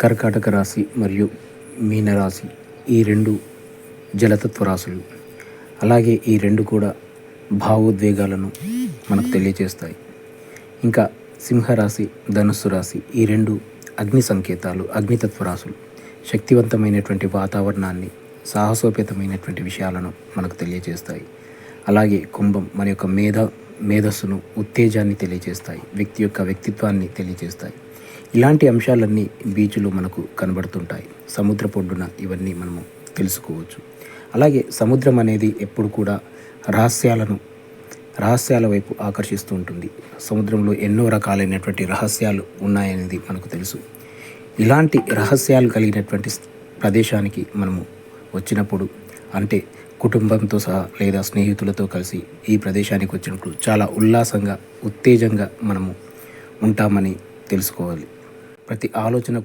కర్కాటక రాశి మరియు మీనరాశి ఈ రెండు జలతత్వ రాశులు. అలాగే ఈ రెండు కూడా భావోద్వేగాలను మనకు తెలియజేస్తాయి. ఇంకా సింహరాశి, ధనుస్సు రాశి ఈ రెండు అగ్ని సంకేతాలు, అగ్నితత్వ రాశులు. శక్తివంతమైనటువంటి వాతావరణాన్ని, సాహసోపేతమైనటువంటి విషయాలను మనకు తెలియజేస్తాయి. అలాగే కుంభం మన యొక్క మేధస్సును, ఉత్తేజాన్ని తెలియజేస్తాయి. వ్యక్తి యొక్క వ్యక్తిత్వాన్ని తెలియజేస్తాయి. ఇలాంటి అంశాలన్నీ బీచ్లో మనకు కనబడుతుంటాయి. సముద్ర పొడ్డున ఇవన్నీ మనము తెలుసుకోవచ్చు. అలాగే సముద్రం అనేది ఎప్పుడు కూడా రహస్యాల వైపు ఆకర్షిస్తూ ఉంటుంది. సముద్రంలో ఎన్నో రకాలైనటువంటి రహస్యాలు ఉన్నాయనేది మనకు తెలుసు. ఇలాంటి రహస్యాలు కలిగినటువంటి ప్రదేశానికి మనము వచ్చినప్పుడు, అంటే కుటుంబంతో సహా లేదా స్నేహితులతో కలిసి ఈ ప్రదేశానికి వచ్చినప్పుడు చాలా ఉల్లాసంగా, ఉత్తేజంగా మనము ఉంటామని తెలుసుకోవాలి. ప్రతి ఆలోచన